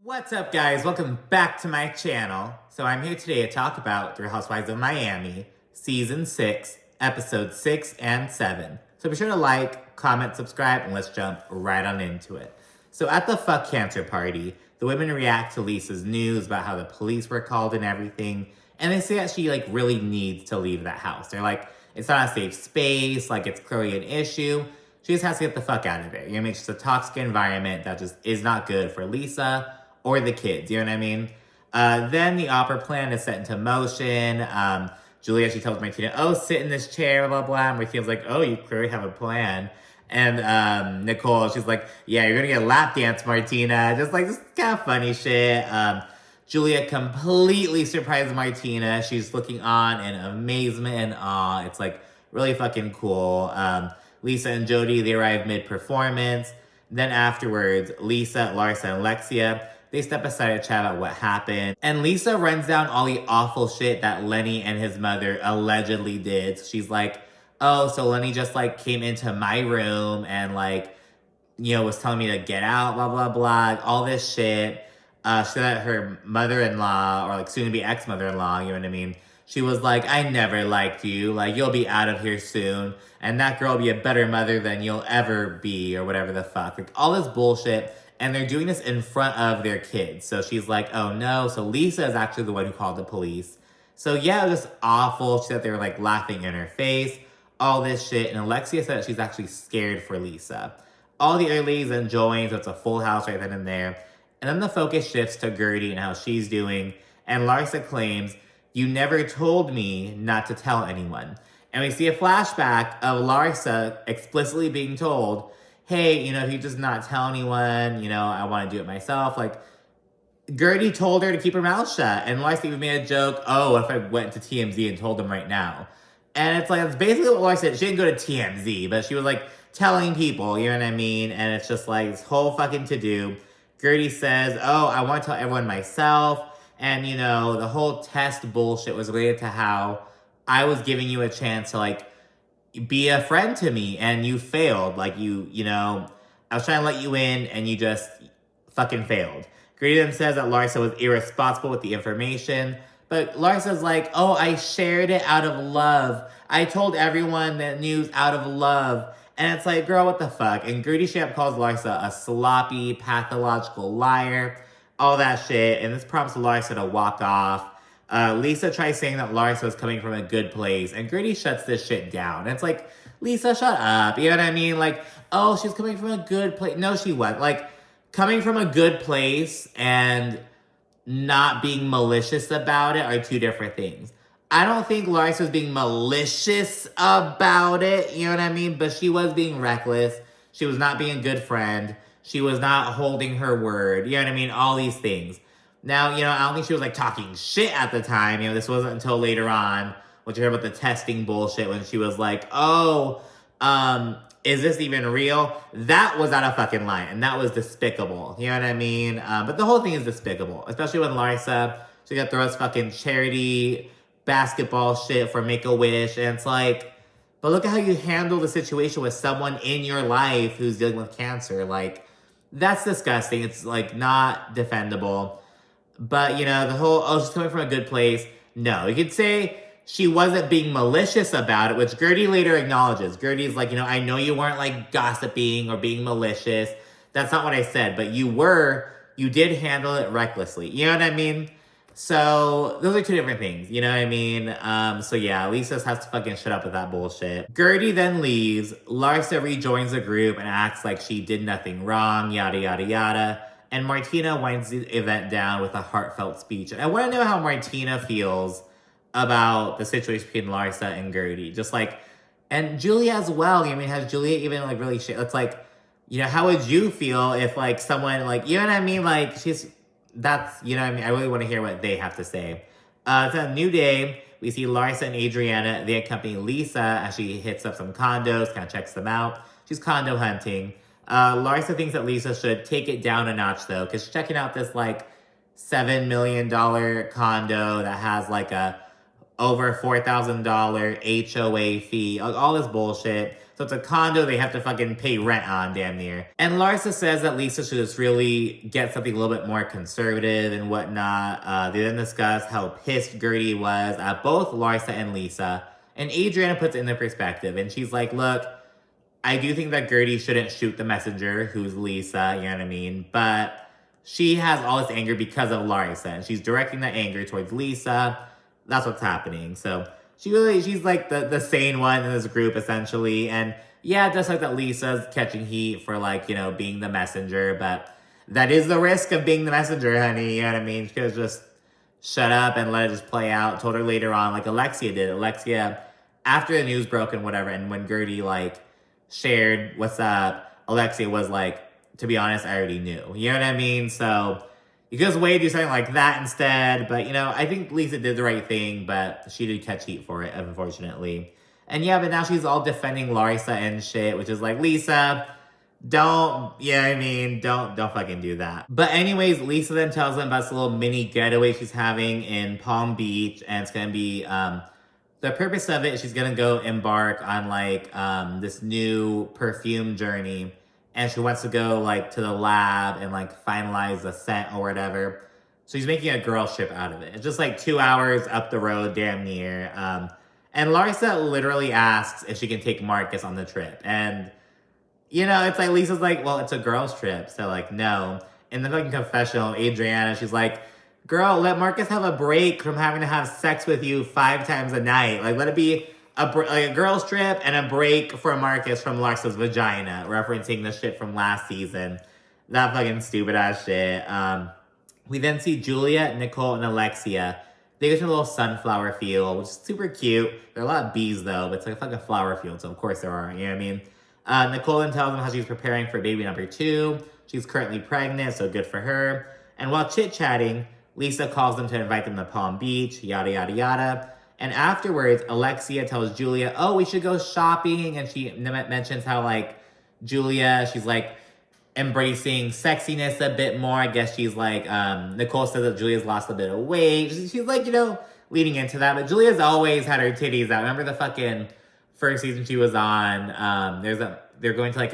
What's up, guys? Welcome back to my channel. So I'm here today to talk about The Real Housewives of Miami, Season 6, Episodes 6 and 7. So be sure to like, comment, subscribe, and let's jump right on into it. So at the fuck cancer party, the women react to Lisa's news about how the police were called and everything, and they say that she really needs to leave that house. They're like, it's not a safe space, it's clearly an issue. She just has to get the fuck out of there. It's just a toxic environment that just is not good for Lisa or the kids, you know what I mean? Then the opera plan is set into motion. Julia, she tells Martina, oh, sit in this chair, blah, blah. And Martina's like, oh, you clearly have a plan. And Nicole, she's like, yeah, you're gonna get a lap dance, Martina. Just kind of funny shit. Julia completely surprises Martina. She's looking on in amazement and awe. It's really fucking cool. Lisa and Jody, they arrive mid-performance. Then afterwards, Lisa, Larsa, and Alexia, they step aside to chat about what happened. And Lisa runs down all the awful shit that Lenny and his mother allegedly did. So she's like, oh, so Lenny just came into my room and was telling me to get out, blah, blah, blah, all this shit. She said that her mother-in-law, or soon-to-be ex-mother-in-law, you know what I mean? She was like, I never liked you. You'll be out of here soon. And that girl will be a better mother than you'll ever be, or whatever the fuck. All this bullshit. And they're doing this in front of their kids. So she's like, oh no. So Lisa is actually the one who called the police. So yeah, it was just awful. She said they were laughing in her face. All this shit. And Alexia said that she's actually scared for Lisa. All the other ladies enjoying, so it's a full house right then and there. And then the focus shifts to Gertie and how she's doing. And Larsa claims, you never told me not to tell anyone. And we see a flashback of Larsa explicitly being told, hey, if you just not tell anyone, I want to do it myself. Gertie told her to keep her mouth shut. And Larsa even made a joke, oh, what if I went to TMZ and told them right now? And it's it's basically what Larsa said. She didn't go to TMZ, but she was telling people, you know what I mean? And it's just this whole fucking to-do. Gertie says, oh, I want to tell everyone myself. And, the whole test bullshit was related to how I was giving you a chance to, be a friend to me, and you failed. I was trying to let you in, and you just fucking failed. Gertie then says that Larsa was irresponsible with the information, but Larsa's oh, I shared it out of love. I told everyone that news out of love. And it's girl, what the fuck? And Gertie straight up calls Larsa a sloppy, pathological liar, all that shit, and this prompts Larsa to walk off. Lisa tries saying that Larsa was coming from a good place, and Gertie shuts this shit down. And it's Lisa, shut up. You know what I mean? Oh, she's coming from a good place. No, she wasn't. Coming from a good place and not being malicious about it are two different things. I don't think Larsa was being malicious about it, you know what I mean? But she was being reckless. She was not being a good friend. She was not holding her word. You know what I mean? All these things. Now, I don't think she was talking shit at the time. This wasn't until later on, when you heard about the testing bullshit, when she was oh, is this even real? That was out of fucking line, and that was despicable. You know what I mean? But the whole thing is despicable, especially when Larsa, she got throws fucking charity basketball shit for Make-A-Wish, and it's but look at how you handle the situation with someone in your life who's dealing with cancer. That's disgusting. It's not defendable. But, the whole, oh, she's coming from a good place. No, you could say she wasn't being malicious about it, which Gertie later acknowledges. Gertie's I know you weren't gossiping or being malicious. That's not what I said. But you did handle it recklessly. You know what I mean? So those are two different things. You know what I mean? So yeah, Lisa has to fucking shut up with that bullshit. Gertie then leaves. Larsa rejoins the group and acts like she did nothing wrong, yada, yada, yada. And Martina winds the event down with a heartfelt speech. And I want to know how Martina feels about the situation between Larsa and Gertie. And Julia as well. Has Julia even really shit? It's how would you feel if someone you know what I mean? That's, you know what I mean? I really want to hear what they have to say. It's a new day. We see Larsa and Adriana. They accompany Lisa as she hits up some condos, kind of checks them out. She's condo hunting. Larsa thinks that Lisa should take it down a notch, though, because checking out this, $7 million condo that has, over $4,000 HOA fee, all this bullshit. So it's a condo they have to fucking pay rent on, damn near. And Larsa says that Lisa should just really get something a little bit more conservative and whatnot. They then discuss how pissed Gertie was at both Larsa and Lisa. And Adriana puts it into perspective. And she's like, look, I do think that Gertie shouldn't shoot the messenger, who's Lisa, you know what I mean? But she has all this anger because of Larsa. And she's directing that anger towards Lisa. That's what's happening. So she's like the sane one in this group, essentially. And yeah, it does like that Lisa's catching heat for like, you know, being the messenger, but that is the risk of being the messenger, honey. You know what I mean? She could have just shut up and let it just play out. Told her later on, like Alexia did. Alexia, after the news broke and whatever, and when Gertie like shared what's up, Alexia was like, to be honest, I already knew. You know what I mean? So you could just wait to do something like that instead. But, you know, I think Lisa did the right thing, but she did catch heat for it, unfortunately. And yeah, but now she's all defending Larsa and shit, which is like, Lisa, don't, you know what I mean? Don't fucking do that. But anyways, Lisa then tells them about this little mini getaway she's having in Palm Beach. And it's going to be, the purpose of it, she's going to go embark on like this new perfume journey. And she wants to go, like, to the lab and, like, finalize the scent or whatever. So she's making a girl trip out of it. It's just, like, 2 hours up the road, damn near. And Larsa literally asks if she can take Marcus on the trip. And, you know, it's like, Lisa's like, well, it's a girl's trip. So, like, no. In the fucking confessional, Adriana, she's like, girl, let Marcus have a break from having to have sex with you 5 times a night. Like, let it be a girl's trip and a break for Marcus from Larsa's vagina, referencing the shit from last season. That fucking stupid ass shit. We then see Julia, Nicole, and Alexia. They go to a little sunflower field, which is super cute. There are a lot of bees though, but it's like a fucking flower field, so of course there are, you know what I mean? Nicole then tells them how she's preparing for baby number 2. She's currently pregnant, so good for her. And while chit-chatting, Lisa calls them to invite them to Palm Beach, yada, yada, yada. And afterwards, Alexia tells Julia, oh, we should go shopping. And she mentions how, like, Julia, she's, like, embracing sexiness a bit more. I guess she's, like, Nicole says that Julia's lost a bit of weight. She's like, you know, leading into that. But Julia's always had her titties out. Remember the fucking first season she was on? They're going to, like,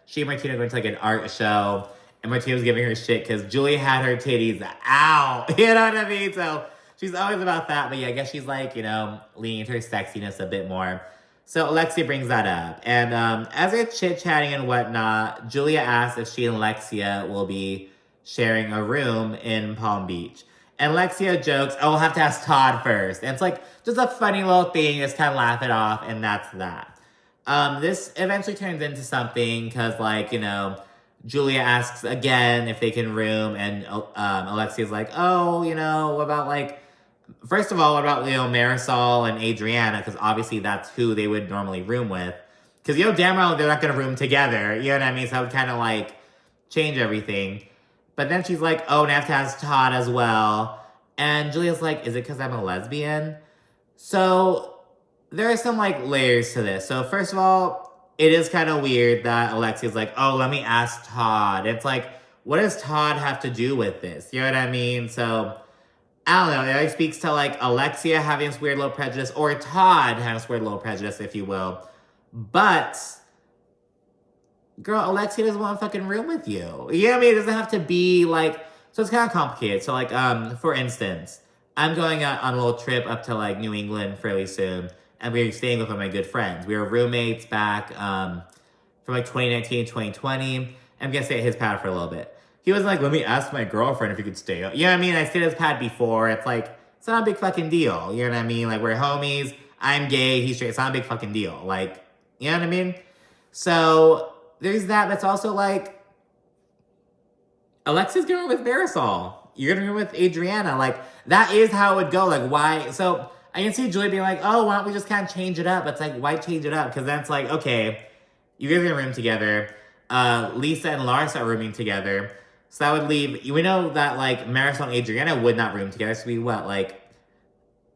she and Martina are going to, like, an art show. And Martina was giving her shit because Julia had her titties out. You know what I mean? So she's always about that, but yeah, I guess she's like, you know, leaning into her sexiness a bit more. So Alexia brings that up. And as they're chit-chatting and whatnot, Julia asks if she and Alexia will be sharing a room in Palm Beach. And Alexia jokes, oh, we'll have to ask Todd first. And it's like, just a funny little thing, just kind of laugh it off, and that's that. This eventually turns into something, because, like, you know, Julia asks again if they can room, and Alexia's like, oh, you know, what about, like, first of all, what about, you know, Marisol and Adriana? Because obviously that's who they would normally room with. Because, you know, damn well they're not going to room together. You know what I mean? So I would kind of, like, change everything. But then she's like, oh, and I have to ask Todd as well. And Julia's like, is it because I'm a lesbian? So there are some, like, layers to this. So first of all, it is kind of weird that Alexia's like, oh, let me ask Todd. It's like, what does Todd have to do with this? You know what I mean? So I don't know. It either speaks to, like, Alexia having this weird little prejudice, or Todd having this weird little prejudice, if you will. But, girl, Alexia doesn't want to fucking room with you. You know what I mean? It doesn't have to be, like, so it's kind of complicated. So, like, for instance, I'm going on a little trip up to, like, New England fairly soon, and we're staying with one of my good friends. We were roommates back from, like, 2019, 2020. I'm going to stay at his pad for a little bit. He was like, let me ask my girlfriend if he could stay. You know what I mean? I stayed at his pad before. It's like, it's not a big fucking deal. You know what I mean? Like, we're homies. I'm gay. He's straight. It's not a big fucking deal. Like, you know what I mean? So there's that. But it's also like, Alexia's going with Marisol. You're going to go with Adriana. Like, that is how it would go. Like, why? So I can see Julie being like, oh, why don't we just kind of change it up? But it's like, why change it up? Because then it's like, okay, you guys are going to room together. Lisa and Larsa are rooming together. So that would leave, we know that, like, Marisol and Adriana would not room together. So we what, like,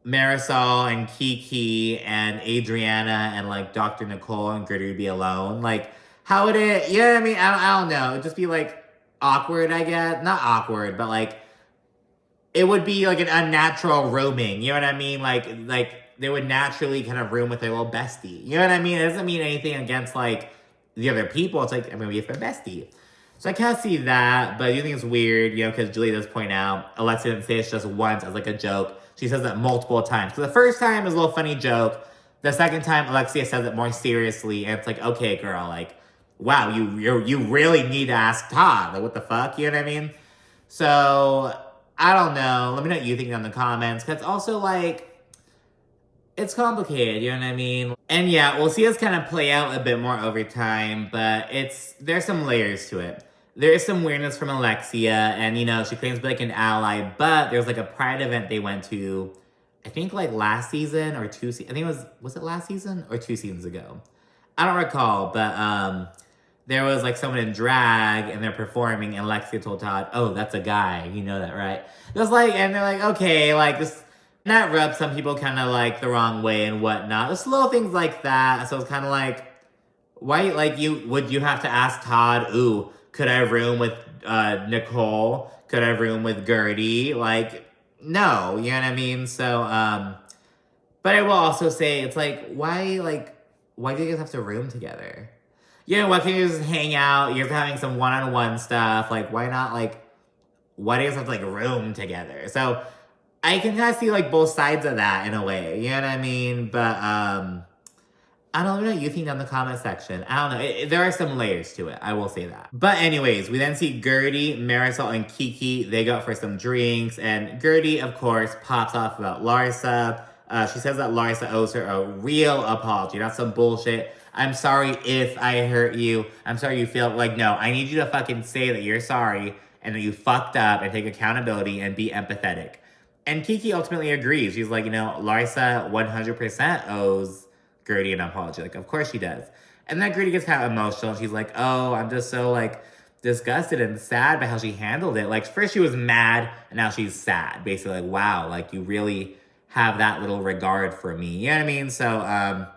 Marisol and Kiki and Adriana and, like, Dr. Nicole and Gertie would be alone. Like, how would it, you know what I mean? I don't know. It'd just be, like, awkward, I guess. Not awkward, but, like, it would be like an unnatural rooming. You know what I mean? Like they would naturally kind of room with their little bestie. You know what I mean? It doesn't mean anything against like the other people. It's like, I mean, we have a bestie. So I kind of see that, but I do think it's weird, you know, because Julia does point out, Alexia didn't say it's just once as like a joke. She says it multiple times. So the first time is a little funny joke. The second time, Alexia says it more seriously, and it's like, okay, girl, like, wow, you really need to ask Todd. Like, what the fuck? You know what I mean? So, I don't know. Let me know what you think in the comments. Because also, like, it's complicated, you know what I mean? And yeah, we'll see us kind of play out a bit more over time, but there's some layers to it. There is some weirdness from Alexia, and you know, she claims to be like an ally, but there's like a pride event they went to, I think like last season or I think was it last season or 2 seasons ago? I don't recall, but there was like someone in drag and they're performing, and Alexia told Todd, "Oh, that's a guy, you know that, right?" It was like, and they're like, okay, like this. And that rubs some people kind of like the wrong way and whatnot. Just little things like that. So it's kind of like, why, like, would you have to ask Todd, ooh, could I room with Nicole? Could I room with Gertie? Like, no, you know what I mean? So, but I will also say, it's like, why do you guys have to room together? You know, why can't you just hang out? You're having some one-on-one stuff. Like, why not, like, why do you guys have to, like, room together? So, I can kind of see, like, both sides of that in a way. You know what I mean? But, I don't know what you think down in the comment section. I don't know. There are some layers to it. I will say that. But anyways, we then see Gertie, Marisol, and Kiki. They go out for some drinks. And Gertie, of course, pops off about Larsa. She says that Larsa owes her a real apology, not some bullshit. I'm sorry if I hurt you. I'm sorry you feel like, no, I need you to fucking say that you're sorry and that you fucked up and take accountability and be empathetic. And Kiki ultimately agrees. She's like, you know, Larsa 100% owes Gertie an apology. Like, of course she does. And then Gertie gets kind of emotional. She's like, oh, I'm just so, like, disgusted and sad by how she handled it. Like, first she was mad, and now she's sad. Basically, like, wow, like, you really have that little regard for me. You know what I mean? So,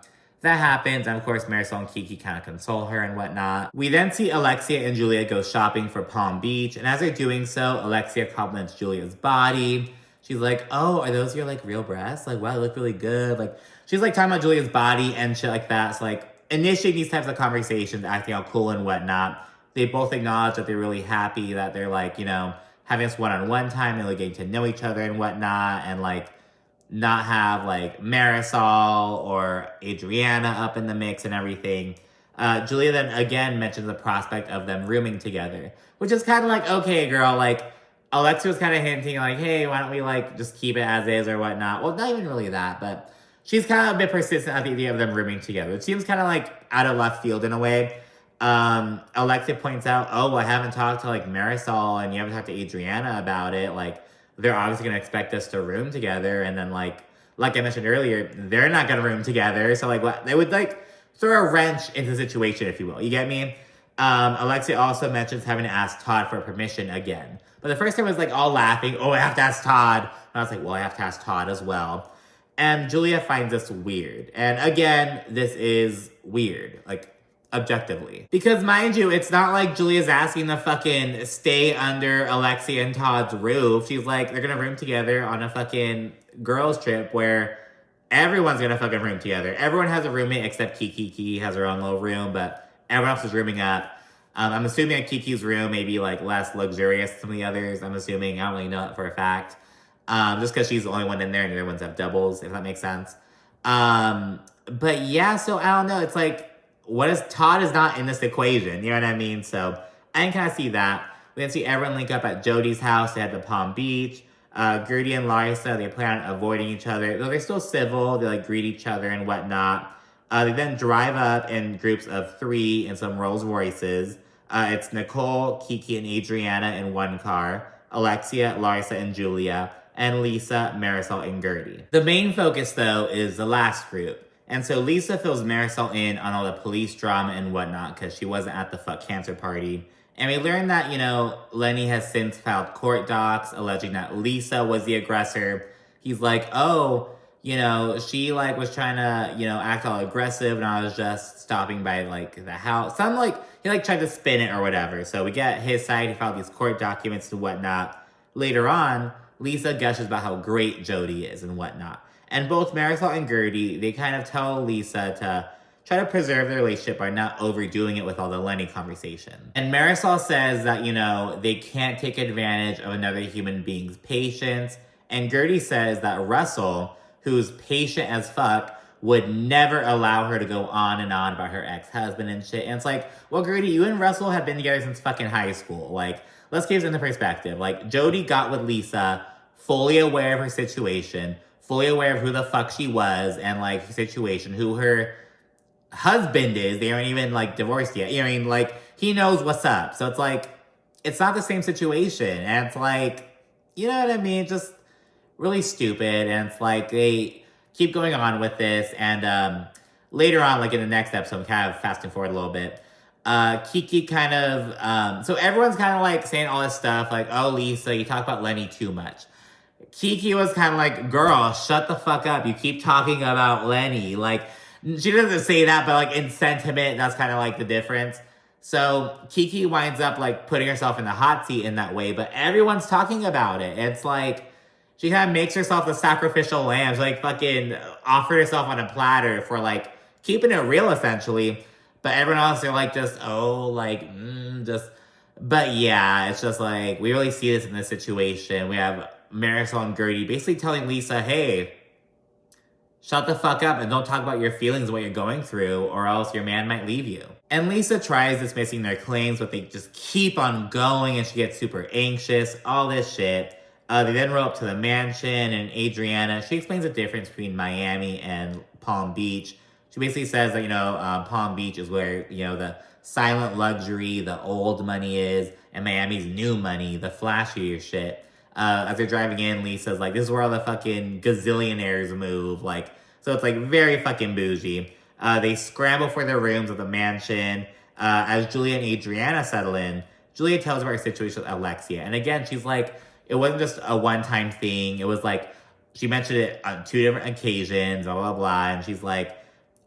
that happens. And, of course, Marisol and Kiki kind of console her and whatnot. We then see Alexia and Julia go shopping for Palm Beach. And as they're doing so, Alexia compliments Julia's body. She's like, oh, are those your, like, real breasts? Like, wow, they look really good. Like, she's, like, talking about Julia's body and shit like that. So, like, initiating these types of conversations, acting all cool and whatnot. They both acknowledge that they're really happy that they're, like, you know, having this one-on-one time and, like, getting to know each other and whatnot. And, like, not have, like, Marisol or Adriana up in the mix and everything. Julia then, again, mentions the prospect of them rooming together. Which is kind of like, okay, girl, like, Alexia was kind of hinting, like, hey, why don't we, like, just keep it as is or whatnot. Well, not even really that, but she's kind of a bit persistent at the idea of them rooming together. It seems kind of, like, out of left field in a way. Alexia points out, oh, well, I haven't talked to, like, Marisol and you haven't talked to Adriana about it. Like, they're obviously going to expect us to room together. And then, like I mentioned earlier, they're not going to room together. So, like, what? They would, like, throw a wrench into the situation, if you will. You get me? Alexia also mentions having to ask Todd for permission again. But the first time I was, like, all laughing. Oh, I have to ask Todd. And I was like, well, I have to ask Todd as well. And Julia finds this weird. And again, this is weird. Like, objectively. Because, mind you, it's not like Julia's asking to fucking stay under Alexia and Todd's roof. She's like, they're gonna room together on a fucking girls' trip where everyone's gonna fucking room together. Everyone has a roommate except Kiki. Kiki has her own little room, but everyone else is rooming up. I'm assuming that Kiki's room may be, like, less luxurious than some of the others. I'm assuming. I don't really know it for a fact. Just because she's the only one in there and the other ones have doubles, if that makes sense. But yeah, so I don't know. It's like, Todd is not in this equation, you know what I mean? So I can kind of see that. We then see everyone link up at Jody's house. They head to Palm Beach. Gertie and Larsa, they plan on avoiding each other. Though they're still civil, they, like, greet each other and whatnot. They then drive up in groups of 3 in some Rolls Royces. It's Nicole, Kiki, and Adriana in one car. Alexia, Larsa, and Julia. And Lisa, Marisol, and Gertie. The main focus, though, is the last group. And so Lisa fills Marisol in on all the police drama and whatnot because she wasn't at the fuck cancer party. And we learned that, you know, Lenny has since filed court docs alleging that Lisa was the aggressor. He's like, oh, you know, she, like, was trying to, you know, act all aggressive and I was just stopping by, like, the house. Some, like, he, like, tried to spin it or whatever. So we get his side. He filed these court documents and whatnot. Later on, Lisa gushes about how great Jody is and whatnot. And both Marisol and Gertie, they kind of tell Lisa to try to preserve the relationship by not overdoing it with all the Lenny conversation. And Marisol says that, you know, they can't take advantage of another human being's patience. And Gertie says that Russell, who's patient as fuck, would never allow her to go on and on about her ex-husband and shit. And it's like, well, Gertie, you and Russell have been together since fucking high school. Like, let's keep this into perspective. Like, Jody got with Lisa fully aware of her situation, fully aware of who the fuck she was and, like, her situation, who her husband is. They aren't even, like, divorced yet. You know what I mean? Like, he knows what's up. So it's like, it's not the same situation. And it's like, you know what I mean? Just really stupid. And it's like, they keep going on with this. And later on, like in the next episode, I'm kind of fasting forward a little bit. Kiki kind of, so everyone's kind of like saying all this stuff, like, oh, Lisa, you talk about Lenny too much. Kiki was kind of like, girl, shut the fuck up. You keep talking about Lenny. Like, she doesn't say that, but like in sentiment, that's kind of like the difference. So Kiki winds up like putting herself in the hot seat in that way, but everyone's talking about it. It's like, she kind of makes herself the sacrificial lamb. She like fucking offered herself on a platter for like keeping it real essentially. But everyone else, they're like just, oh, like, just, but yeah, it's just like, we really see this in this situation. We have Marisol and Gertie basically telling Lisa, hey, shut the fuck up and don't talk about your feelings, what you're going through, or else your man might leave you. And Lisa tries dismissing their claims, but they just keep on going and she gets super anxious, all this shit. They then roll up to the mansion and Adriana, she explains the difference between Miami and Palm Beach. She basically says that, you know, Palm Beach is where, you know, the silent luxury, the old money is, and Miami's new money, the flashier shit. As they're driving in, Lisa's like, this is where all the fucking gazillionaires move. Like, so it's like very fucking bougie. They scramble for their rooms at the mansion. As Julia and Adriana settle in, Julia tells about her situation with Alexia. And again, she's like, it wasn't just a one-time thing. It was like, she mentioned it on 2 different occasions, blah, blah, blah. And she's like,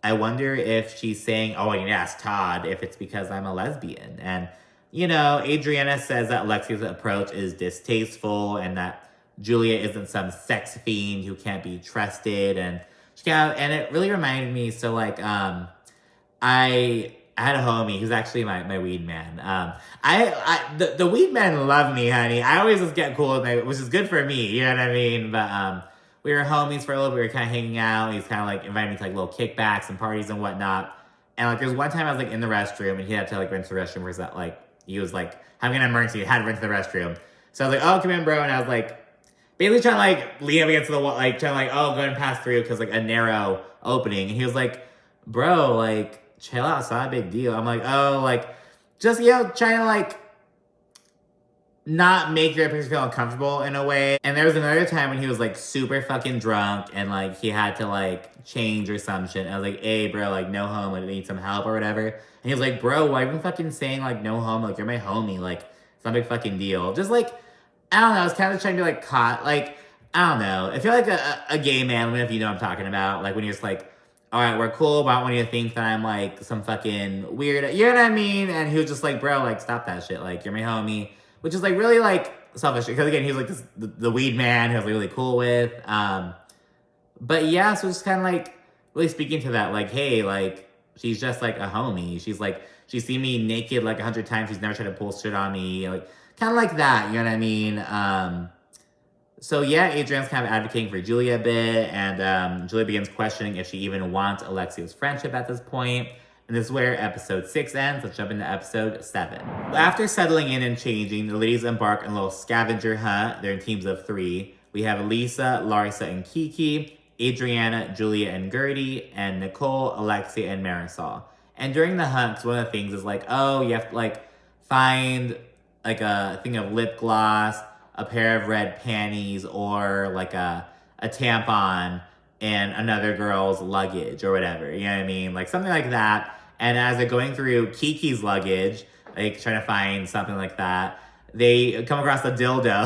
I wonder if she's saying, oh, I need to ask Todd if it's because I'm a lesbian. And, you know, Adriana says that Alexia's approach is distasteful and that Julia isn't some sex fiend who can't be trusted. And and it really reminded me, so like, I had a homie who's actually my weed man. The weed men love me, honey. I always just get cool with my, which is good for me, you know what I mean? But we were homies for a little bit. We were kind of hanging out. He's kind of like inviting me to like little kickbacks and parties and whatnot. And like there's one time I was like in the restroom and he had to like rent the restroom because that like he was like having an emergency, he had to rent the restroom. So I was like, oh, come in, bro. And I was like basically trying to like lean up against the wall, like trying to like, oh, go ahead and pass through because like a narrow opening. And he was like, bro, like chill out, it's not a big deal. I'm like, oh, like just, you know, trying to like not make your person feel uncomfortable in a way. And there was another time when he was like super fucking drunk and like he had to like change or some shit. And I was like, hey bro, like no homo, I need some help or whatever. And he was like, bro, why are you fucking saying like no homo? Like you're my homie, like it's not a big fucking deal. Just like, I don't know, I was kind of trying to be like caught, like, I don't know. I feel like a gay man, if you know what I'm talking about, like when you're just like, all right, we're cool, but I don't want you to think that I'm like some fucking weird, you know what I mean? And he was just like, bro, like stop that shit, like you're my homie. Which is like really like selfish because again he was like this, the weed man who I was really cool with. But yeah, so it's kind of like really speaking to that, like, hey, like she's just like a homie. She's like she's seen me naked like 100 times. She's never tried to pull shit on me, like kind of like that. You know what I mean? So yeah, Adrian's kind of advocating for Julia a bit, and Julia begins questioning if she even wants Alexia's friendship at this point. And this is where episode 6 ends. Let's jump into episode 7. After settling in and changing, the ladies embark on a little scavenger hunt. They're in teams of 3. We have Lisa, Larsa, and Kiki, Adriana, Julia, and Gertie, and Nicole, Alexia, and Marisol. And during the hunt, one of the things is like, oh, you have to like find like a thing of lip gloss, a pair of red panties, or like a tampon in another girl's luggage or whatever. You know what I mean? Like something like that. And as they're going through Kiki's luggage, like trying to find something like that, they come across a dildo.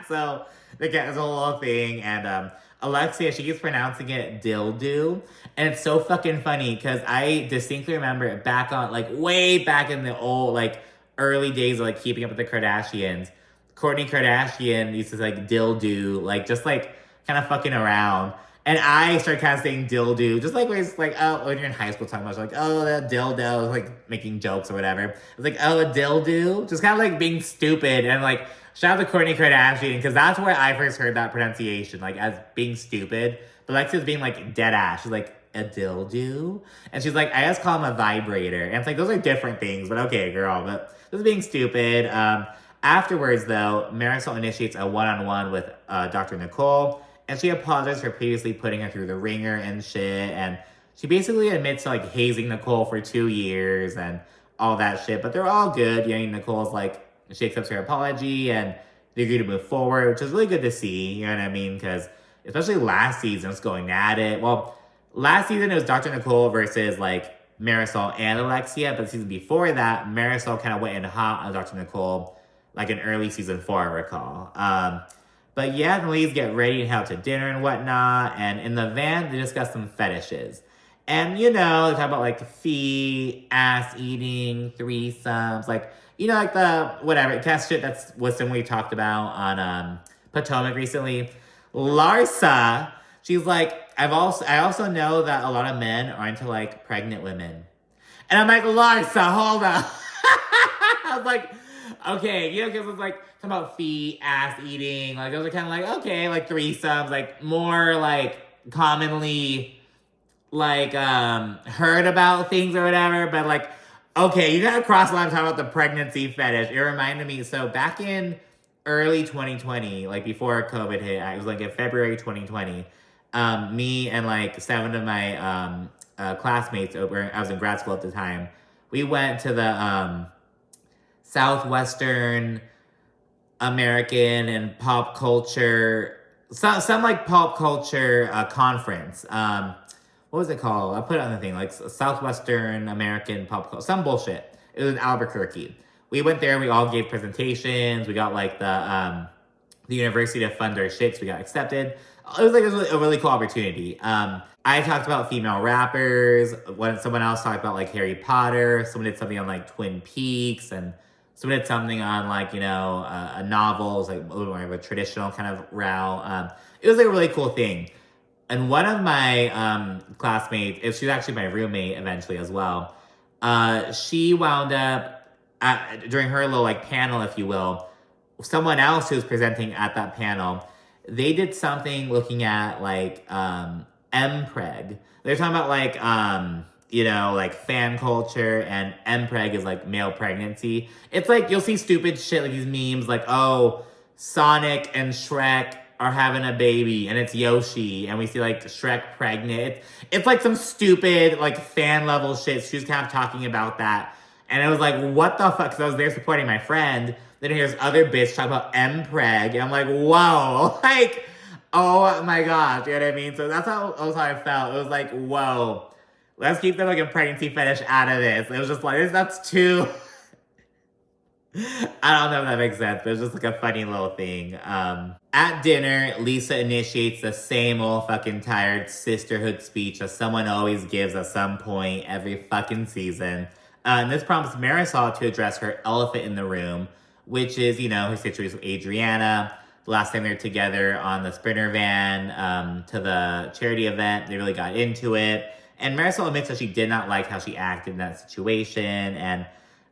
So they get this whole little thing. And Alexia, she keeps pronouncing it dildo. And it's so fucking funny because I distinctly remember it back on, like way back in the old, like early days of like Keeping Up with the Kardashians. Kourtney Kardashian used to like dildo, like just like kind of fucking around. And I started kind of saying dildo, just like when it's like, oh, when you're in high school talking about, like, oh, that dildo, like making jokes or whatever. It's like, oh, a dildo, just kind of like being stupid. And like, shout out to Kourtney Kardashian, because that's where I first heard that pronunciation, like as being stupid. But Lexi's being like dead ass. She's like, a dildo? And she's like, I just call him a vibrator. And it's like, those are different things, but okay, girl. But this is being stupid. Afterwards, though, Marisol initiates a one-on-one with Dr. Nicole, and she apologizes for previously putting her through the ringer and shit, and she basically admits to, like, hazing Nicole for 2 years and all that shit, but they're all good. You know, Nicole's, like, she accepts her apology, and they agree to move forward, which is really good to see, you know what I mean? Because especially last season, it's going at it. Well, last season, it was Dr. Nicole versus, like, Marisol and Alexia, but the season before that, Marisol kind of went in hot on Dr. Nicole, like in early season 4, I recall. But yeah, the ladies get ready and head out to dinner and whatnot. And in the van, they discuss some fetishes. And, you know, they talk about like feet, ass eating, threesomes, like, you know, like the whatever, cast shit that's what we talked about on Potomac recently. Larsa, she's like, I also know that a lot of men are into like pregnant women. And I'm like, Larsa, hold on. I was like, okay, you know, because it's like talking about feet, ass eating, like those are kind of like, okay, like threesomes, like more like commonly like heard about things or whatever, but like, okay, you gotta cross the line talking about the pregnancy fetish. It reminded me, so back in early 2020, like before COVID hit, it was like in February 2020, me and like 7 of my classmates, I was in grad school at the time, we went to the Southwestern American and pop culture, some like pop culture conference. What was it called? I'll put it on the thing, like Southwestern American pop culture, some bullshit. It was in Albuquerque. We went there, we all gave presentations, we got like the university to fund our shit, so we got accepted. It was like a really cool opportunity. I talked about female rappers, when someone else talked about like Harry Potter, someone did something on like Twin Peaks, and someone did something on like, you know, a novels, like a little more of a traditional kind of route. It was like a really cool thing. And one of my classmates, she was actually my roommate eventually as well, she wound up, during her little like panel, if you will, someone else who was presenting at that panel, they did something looking at like mpreg. They're talking about like you know, like fan culture, and mpreg is like male pregnancy. It's like you'll see stupid shit like these memes like, oh, Sonic and Shrek are having a baby and it's Yoshi, and we see like Shrek pregnant. It's like some stupid like fan level shit. She was kind of talking about that, and it was like, what the fuck? Because I was there supporting my friend. Then here's other bitch talking about mpreg, and I'm like, whoa, like, oh my gosh, you know what I mean? So that's how I felt. It was like, whoa, let's keep the like a pregnancy fetish out of this. It was just like, that's too. I don't know if that makes sense, but it's just like a funny little thing. At dinner, Lisa initiates the same old fucking tired sisterhood speech that someone always gives at some point every fucking season. And this prompts Marisol to address her elephant in the room, which is, you know, her situation with Adriana. The last time they were together on the Sprinter van to the charity event, they really got into it. And Marisol admits that she did not like how she acted in that situation. And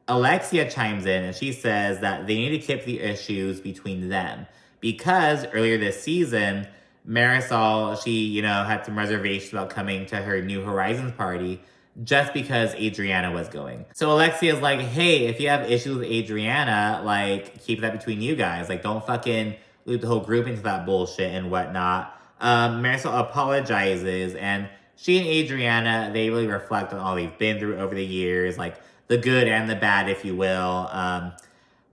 Alexia chimes in and she says that they need to keep the issues between them. Because earlier this season, Marisol, she, you know, had some reservations about coming to her New Horizons party just because Adriana was going. So Alexia's like, hey, if you have issues with Adriana, like, keep that between you guys. Like, don't fucking loop the whole group into that bullshit and whatnot. Marisol apologizes, and she and Adriana, they really reflect on all they've been through over the years, like the good and the bad, if you will.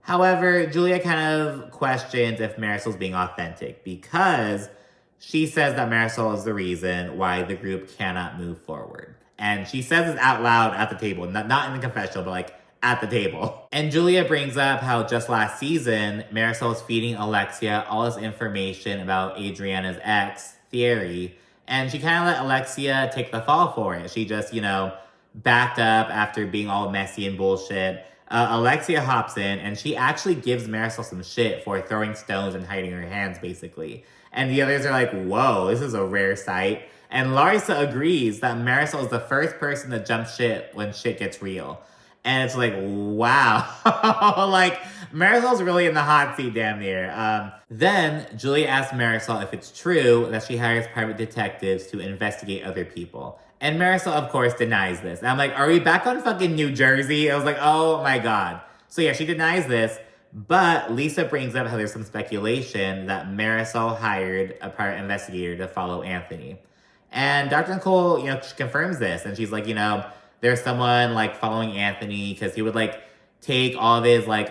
However, Julia kind of questions if Marisol's being authentic, because she says that Marisol is the reason why the group cannot move forward. And she says this out loud at the table, not in the confessional, but like at the table. And Julia brings up how just last season, Marisol was feeding Alexia all this information about Adriana's ex, Thierry, and she kind of let Alexia take the fall for it. She just, you know, backed up after being all messy and bullshit. Alexia hops in, and she actually gives Marisol some shit for throwing stones and hiding her hands, basically. And the others are like, whoa, this is a rare sight. And Larsa agrees that Marisol is the first person to jump shit when shit gets real. And it's like, wow. Like, Marisol's really in the hot seat damn near. Then, Julia asks Marisol if it's true that she hires private detectives to investigate other people. And Marisol, of course, denies this. And I'm like, are we back on fucking New Jersey? I was like, oh my god. So yeah, she denies this. But Lisa brings up how there's some speculation that Marisol hired a private investigator to follow Anthony. And Dr. Nicole, she confirms this. And she's like, there's someone, like, following Anthony because he would, like, take all of his, like,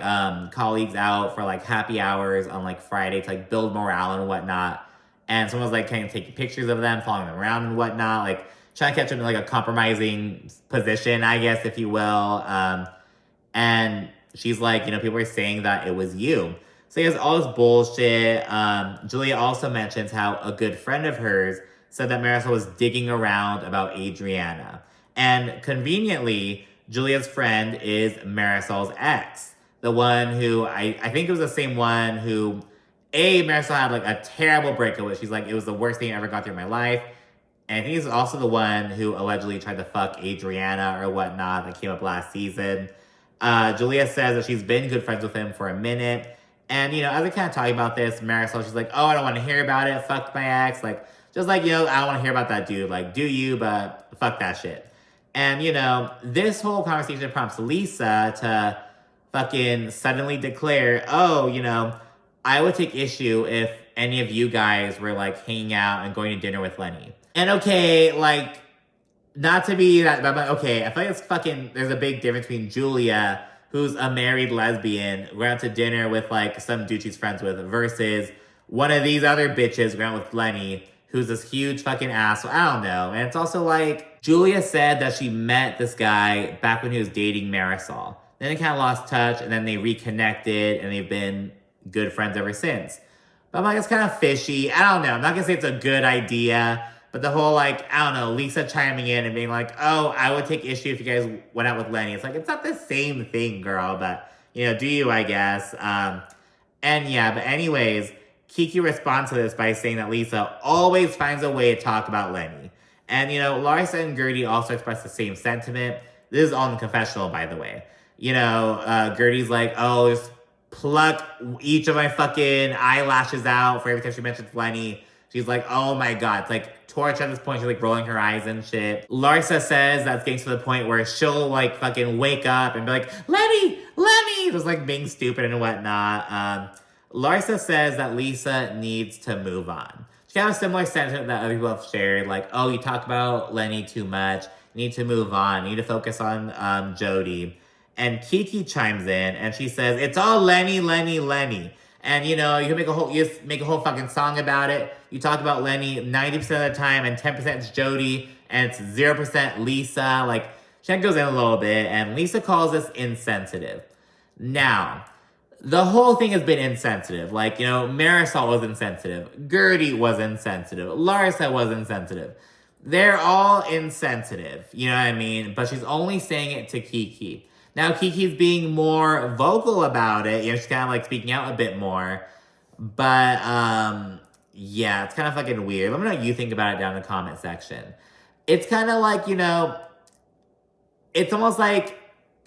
colleagues out for, like, happy hours on, like, Friday to, like, build morale and whatnot. And someone was, like, kind of taking pictures of them, following them around and whatnot, like, trying to catch them in, like, a compromising position, I guess, if you will. And she's like, people are saying that it was you. So he has all this bullshit. Julia also mentions how a good friend of hers said that Marisol was digging around about Adriana. And conveniently, Julia's friend is Marisol's ex. The one who, I think it was the same one who, Marisol had like a terrible breakup with. She's like, it was the worst thing I ever got through in my life. And he's also the one who allegedly tried to fuck Adriana or whatnot that came up last season. Julia says that she's been good friends with him for a minute. And, as we kind of talking about this, Marisol, she's like, oh, I don't want to hear about it. Fuck my ex. Like, just like, I don't want to hear about that dude. Like, do you, but fuck that shit. And, this whole conversation prompts Lisa to fucking suddenly declare, oh, I would take issue if any of you guys were, like, hanging out and going to dinner with Lenny. And okay, like, not to be that, but okay, I feel like it's fucking, there's a big difference between Julia, who's a married lesbian, going out to dinner with, like, some dude she's friends with, versus one of these other bitches going out with Lenny, who's this huge fucking asshole. I don't know. And it's also like, Julia said that she met this guy back when he was dating Marisol. Then they kind of lost touch, and then they reconnected, and they've been good friends ever since. But I'm like, it's kind of fishy. I don't know. I'm not going to say it's a good idea, but the whole, like, I don't know, Lisa chiming in and being like, oh, I would take issue if you guys went out with Lenny. It's like, it's not the same thing, girl, but, do you, I guess. And yeah, but anyways, Kiki responds to this by saying that Lisa always finds a way to talk about Lenny. And, Larsa and Gertie also express the same sentiment. This is all in the confessional, by the way. Gertie's like, oh, just pluck each of my fucking eyelashes out for every time she mentions Lenny. She's like, oh my god. It's like torch at this point. She's like rolling her eyes and shit. Larsa says that's getting to the point where she'll like fucking wake up and be like, Lenny! Just like being stupid and whatnot. Larsa says that Lisa needs to move on. She kind of a similar sentiment that other people have shared, like, oh, you talk about Lenny too much, you need to move on, you need to focus on Jody. And Kiki chimes in and she says, it's all Lenny. And you can make a whole fucking song about it. You talk about Lenny 90% of the time and 10% is Jody and it's 0% Lisa. Like, she goes in a little bit and Lisa calls this insensitive. Now, the whole thing has been insensitive. Like, Marisol was insensitive. Gertie was insensitive. Larsa was insensitive. They're all insensitive. You know what I mean? But she's only saying it to Kiki. Now, Kiki's being more vocal about it. She's kind of like speaking out a bit more. But, yeah, it's kind of fucking weird. Let me know what you think about it down in the comment section. It's kind of like, it's almost like,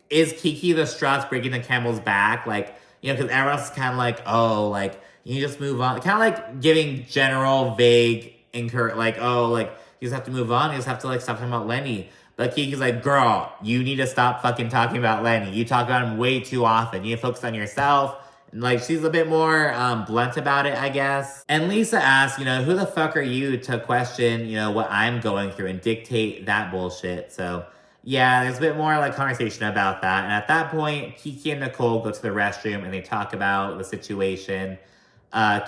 is Kiki the straws breaking the camel's back? Like, because everyone else is kind of like, oh, like, you just move on. Kind of like giving general, vague, like, oh, like, you just have to move on. You just have to, like, stop talking about Lenny. But Kiki's like, girl, you need to stop fucking talking about Lenny. You talk about him way too often. You need to focus on yourself. And, like, she's a bit more blunt about it, I guess. And Lisa asks, who the fuck are you to question, what I'm going through and dictate that bullshit? So, yeah, there's a bit more, like, conversation about that. And at that point, Kiki and Nicole go to the restroom and they talk about the situation.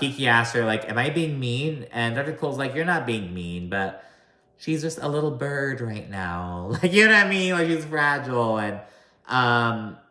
Kiki asks her, like, am I being mean? And Dr. Cole's like, you're not being mean, but she's just a little bird right now. Like, you know what I mean? Like, she's fragile. And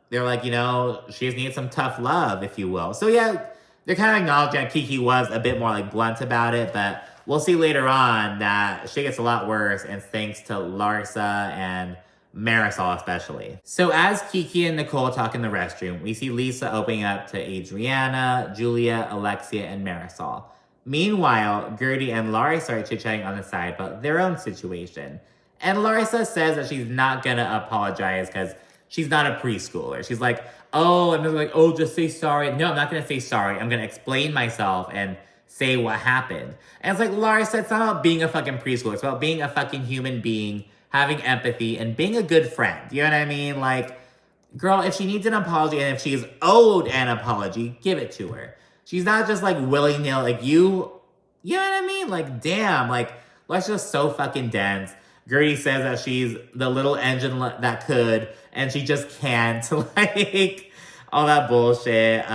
they're like, she just needs some tough love, if you will. So, yeah, they're kind of acknowledging that Kiki was a bit more, like, blunt about it. But we'll see later on that shit gets a lot worse. And thanks to Larsa and Marisol especially. So as Kiki and Nicole talk in the restroom, we see Lisa opening up to Adriana, Julia, Alexia, and Marisol. Meanwhile, Gertie and Larsa are chit-chatting on the side about their own situation. And Larsa says that she's not gonna apologize because she's not a preschooler. She's like, oh, and they're like, oh, just say sorry. No, I'm not gonna say sorry. I'm gonna explain myself and say what happened. And it's like, Larsa, it's not about being a fucking preschooler. It's about being a fucking human being, having empathy, and being a good friend. You know what I mean? Like, girl, if she needs an apology and if she's owed an apology, give it to her. She's not just like willy-nilly, like you know what I mean? Like, damn, like, Larsa's just so fucking dense. Gertie says that she's the little engine that could, and she just can't, like, all that bullshit.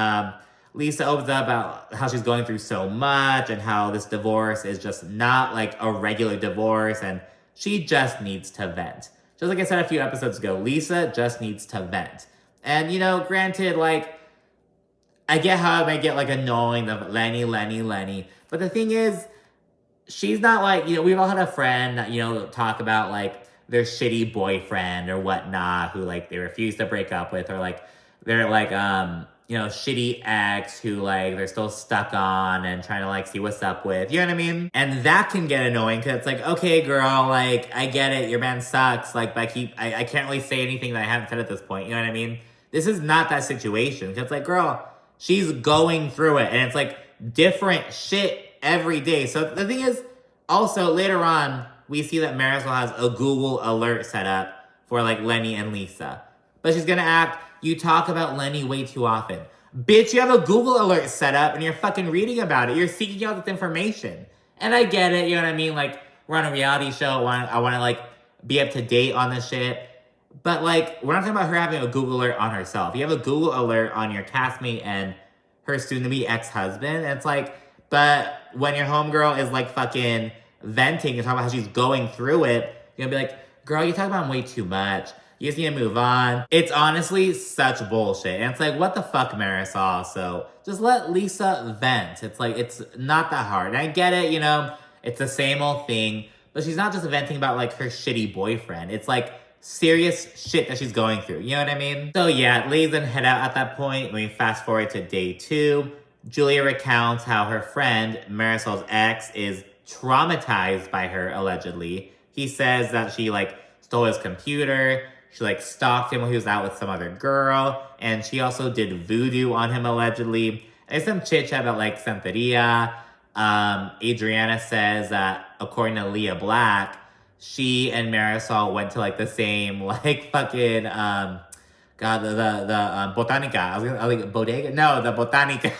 Lisa opens up about how she's going through so much and how this divorce is just not like a regular divorce and she just needs to vent. Just like I said a few episodes ago, Lisa just needs to vent. And, you know, granted, like, I get how it might get, like, annoying of Lenny. But the thing is, she's not like, you know, we've all had a friend that, you know, talk about, like, their shitty boyfriend or whatnot who, like, they refuse to break up with, or, like, they're, like, you know, shitty ex who, like, they're still stuck on and trying to, like, see what's up with. You know what I mean? And that can get annoying because it's like, okay, girl, like, I get it. Your man sucks. Like, but I can't really say anything that I haven't said at this point. You know what I mean? This is not that situation. Because it's like, girl, she's going through it. And it's, like, different shit every day. So the thing is, also, later on, we see that Marisol has a Google alert set up for, like, Lenny and Lisa. But she's gonna act, you talk about Lenny way too often. Bitch, you have a Google alert set up and you're fucking reading about it. You're seeking out this information. And I get it, you know what I mean? Like, we're on a reality show. I wanna, like, be up to date on this shit. But, like, we're not talking about her having a Google alert on herself. You have a Google alert on your castmate and her soon-to-be ex-husband. And it's like, but when your homegirl is, like, fucking venting and talking about how she's going through it, you're gonna be like, girl, you talk about him way too much. You just need to move on. It's honestly such bullshit. And it's like, what the fuck, Marisol? So just let Lisa vent. It's like, it's not that hard. And I get it, you know, it's the same old thing. But she's not just venting about, like, her shitty boyfriend. It's, like, serious shit that she's going through. You know what I mean? So yeah, ladies and head out at that point. When we fast forward to day 2, Julia recounts how her friend, Marisol's ex, is traumatized by her, allegedly. He says that she, like, stole his computer. She, like, stalked him when he was out with some other girl. And she also did voodoo on him, allegedly. There's some chit-chat about, like, Santeria. Adriana says that, according to Leah Black, she and Marisol went to, like, the same, like, fucking, God, the Botanica. I was like, Bodega? No, the Botanica.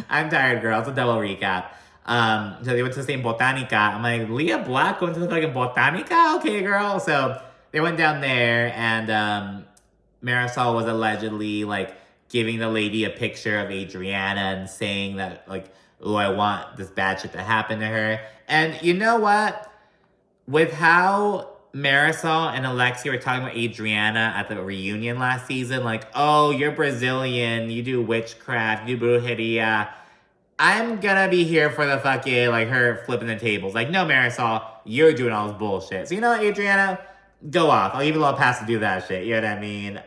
I'm tired, girl. It's a double recap. So they went to the same Botanica. I'm like, Leah Black went to the fucking Botanica? Okay, girl. So they went down there, and Marisol was allegedly, like, giving the lady a picture of Adriana and saying that, like, oh, I want this bad shit to happen to her. And you know what? With how Marisol and Alexia were talking about Adriana at the reunion last season, like, oh, you're Brazilian, you do witchcraft, you do brujeria. I'm gonna be here for the fucking, like, her flipping the tables. Like, no, Marisol, you're doing all this bullshit. So, you know what, Adriana? Go off. I'll give you a little pass to do that shit. You know what I mean?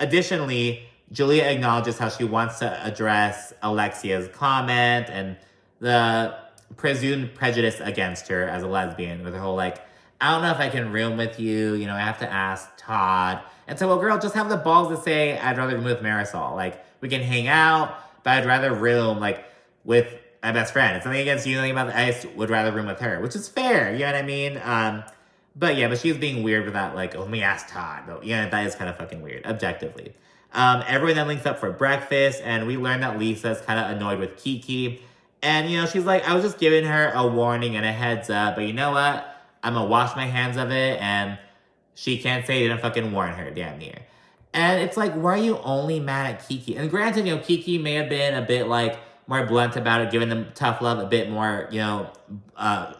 Additionally, Julia acknowledges how she wants to address Alexia's comment and the presumed prejudice against her as a lesbian with her whole, like, I don't know if I can room with you. You know, I have to ask Todd. And so, well, girl, just have the balls to say, I'd rather room with Marisol. Like, we can hang out, but I'd rather room, like, with my best friend. It's something against you, about I just would rather room with her, which is fair. You know what I mean? But yeah, but she was being weird with that, like, oh, let me ask Todd. But yeah, that is kind of fucking weird, objectively. Everyone then links up for breakfast, and we learn that Lisa's kind of annoyed with Kiki. And, you know, she's like, I was just giving her a warning and a heads up, but you know what? I'm gonna wash my hands of it, and she can't say they didn't fucking warn her, damn near. And it's like, why are you only mad at Kiki? And granted, you know, Kiki may have been a bit, like, more blunt about it, giving them tough love a bit more, you know,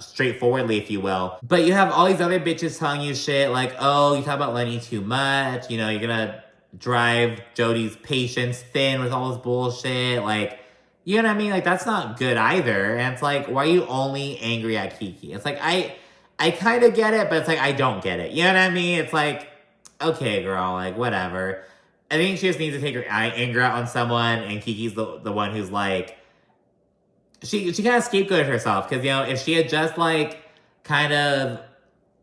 straightforwardly, if you will. But you have all these other bitches telling you shit, like, oh, you talk about Lenny too much, you know, you're gonna drive Jody's patience thin with all this bullshit, like, you know what I mean? Like, that's not good either. And it's like, why are you only angry at Kiki? It's like, I kind of get it, but it's like, I don't get it. You know what I mean? It's like, okay, girl, like, whatever. I think she just needs to take her anger out on someone, and Kiki's the one who's like, she kind of scapegoated herself, because, you know, if she had just, like, kind of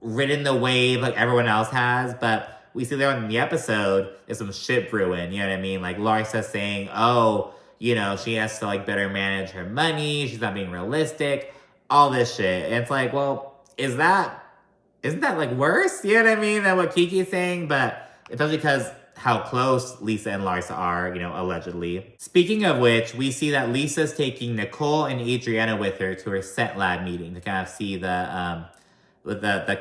ridden the wave like everyone else has, but we see there in the episode, there's some shit brewing, you know what I mean? Like, Larsa saying, oh, you know, she has to, like, better manage her money, she's not being realistic, all this shit. And it's like, well, isn't that, like, worse, you know what I mean, than what Kiki's saying? But especially because how close Lisa and Larsa are, you know, allegedly. Speaking of which, we see that Lisa's taking Nicole and Adriana with her to her scent lab meeting to kind of see the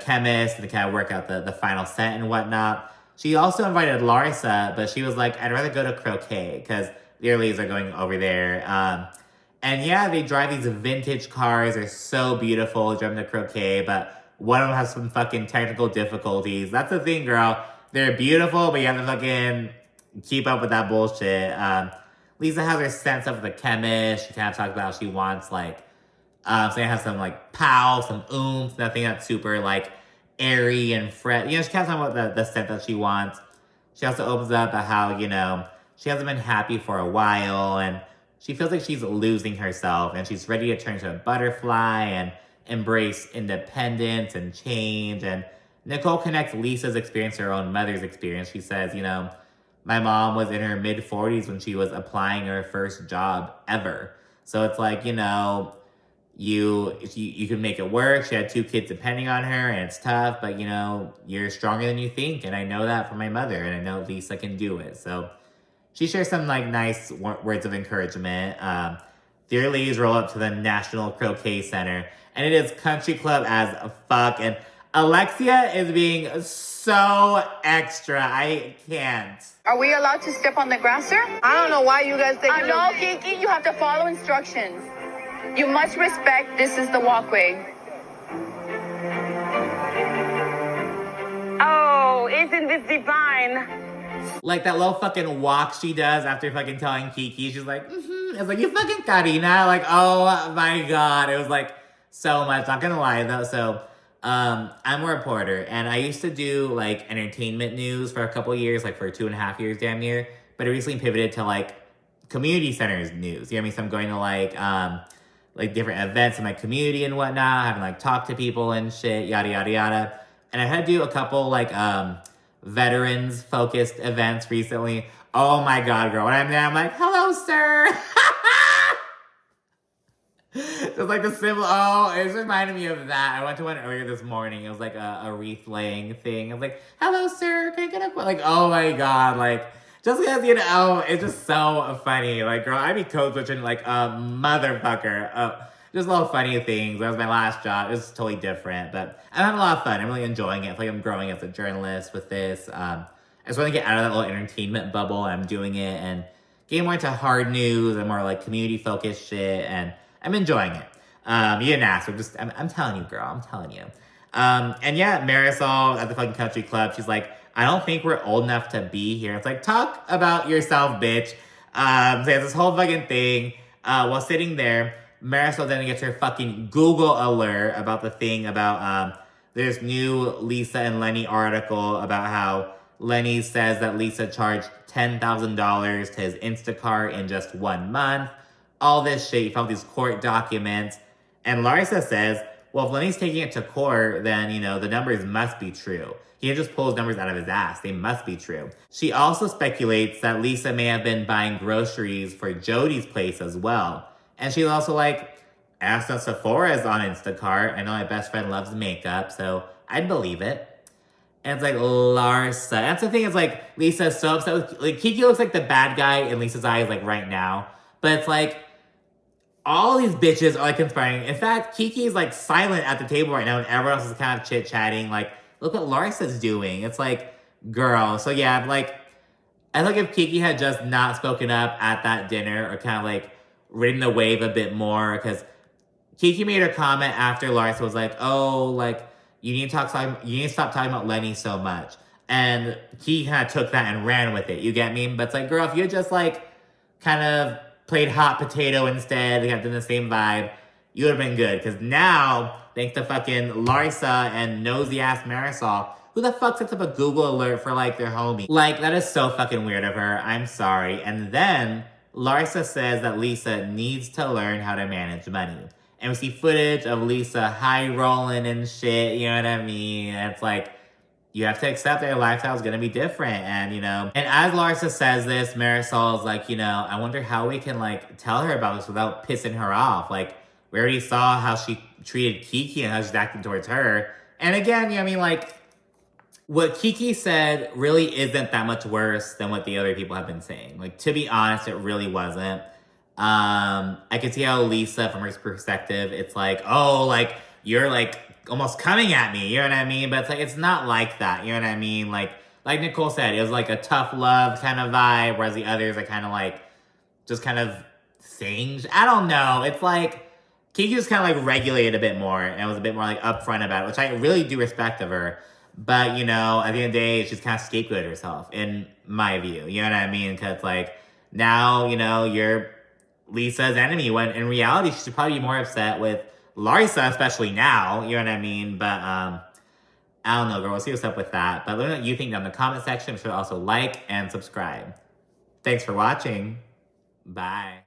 chemist and to kind of work out the final scent and whatnot. She also invited Larsa, but she was like, I'd rather go to croquet because the earlies are going over there. And yeah, they drive these vintage cars. They're so beautiful, driving to croquet, but one of them has some fucking technical difficulties. That's the thing, girl. They're beautiful, but you have to fucking keep up with that bullshit. Lisa has her scent stuff with the chemist. She kind of talks about how she wants, like, so it has some, like, pow, some oomph, nothing that's super, like, airy and fresh. You know, she kind of talks about the scent that she wants. She also opens up about how, you know, she hasn't been happy for a while, and she feels like she's losing herself, and she's ready to turn into a butterfly and embrace independence and change. And Nicole connects Lisa's experience to her own mother's experience. She says, you know, my mom was in her mid-40s when she was applying her first job ever. So it's like, you know, you can make it work. She had 2 kids depending on her, and it's tough, but, you know, you're stronger than you think, and I know that from my mother, and I know Lisa can do it. So she shares some, like, nice words of encouragement. The ladies roll up to the National Croquet Center, and it is country club as fuck, and Alexia is being so extra. I can't. Are we allowed to step on the grass, sir? I don't know why you guys think. No, Kiki, you have to follow instructions. You must respect this is the walkway. Oh, isn't this divine? Like that little fucking walk she does after fucking telling Kiki, she's like, It's like, you fucking Karina. Like, oh my God. It was like so much. Not gonna lie though. So, I'm a reporter, and I used to do like entertainment news for a couple years, like for 2.5 years, damn near. But I recently pivoted to like community centers news. You know what I mean? So I'm going to like different events in my community and whatnot, having like talk to people and shit, yada yada yada. And I had to do a couple like veterans focused events recently. Oh my God, girl! When I'm there, I'm like, hello, sir. Just like the symbol. Oh, it just reminded me of that. I went to one earlier this morning. It was like a wreath laying thing. I was like, hello, sir. Can I get a quote? Like, oh my God. Like, just because, you know, it's just so funny. Like, girl, I be code switching like a motherfucker. Just little funny things. That was my last job. It was totally different. But I'm having a lot of fun. I'm really enjoying it. I feel like I'm growing as a journalist with this. I just want to get out of that little entertainment bubble. I'm doing it and getting more into hard news and more like community focused shit. And I'm enjoying it. You didn't ask, I'm telling you, girl, I'm telling you. And yeah, Marisol at the fucking country club, she's like, I don't think we're old enough to be here. It's like, talk about yourself, bitch. So there's this whole fucking thing. While sitting there, Marisol then gets her fucking Google alert about the thing about, there's new Lisa and Lenny article about how Lenny says that Lisa charged $10,000 to his Instacart in just 1 month. All this shit, he found these court documents. And Larsa says, well, if Lenny's taking it to court, then, you know, the numbers must be true. He didn't just pull his numbers out of his ass. They must be true. She also speculates that Lisa may have been buying groceries for Jody's place as well. And she's also like, Asta Sephora's on Instacart. I know my best friend loves makeup, so I'd believe it. And it's like, Larsa. That's the thing, is like, Lisa's so upset with, like, Kiki looks like the bad guy in Lisa's eyes, like, right now. But it's like, all these bitches are like conspiring. In fact, Kiki's like silent at the table right now, and everyone else is kind of chit-chatting. Like, look what Larsa's doing. It's like, girl. So yeah, like, I think if Kiki had just not spoken up at that dinner, or kind of like ridden the wave a bit more, because Kiki made her comment after Larsa was like, oh, like, you need to stop talking about Lenny so much. And Kiki kind of took that and ran with it. You get me? But it's like, girl, if you had just like kind of played hot potato instead, they got in the same vibe, you would have been good. Because now, thanks to fucking Larsa and nosy-ass Marisol, who the fuck sets up a Google alert for, like, their homie? Like, that is so fucking weird of her. I'm sorry. And then Larsa says that Lisa needs to learn how to manage money. And we see footage of Lisa high-rolling and shit, you know what I mean? And it's like, you have to accept that your lifestyle is going to be different. And, you know, and as Larsa says this, Marisol is like, you know, I wonder how we can, like, tell her about this without pissing her off. Like, we already saw how she treated Kiki and how she's acting towards her. And again, you know what I mean? Like, what Kiki said really isn't that much worse than what the other people have been saying. Like, to be honest, it really wasn't. I can see how Lisa, from her perspective, it's like, oh, like, you're, like, almost coming at me, you know what I mean? But it's like, it's not like that, you know what I mean? Like Nicole said, it was like a tough love kind of vibe, whereas the others are kind of like, just kind of singed. I don't know. It's like, Kiki was kind of like regulated a bit more and was a bit more like upfront about it, which I really do respect of her. But, you know, at the end of the day, she's kind of scapegoated herself, in my view, you know what I mean? Because, like, now, you know, you're Lisa's enemy, when in reality, she should probably be more upset with Larsa, especially now, you know what I mean? But, I don't know, girl. We'll see what's up with that. But let me know what you think down in the comment section. Be sure to also like and subscribe. Thanks for watching. Bye.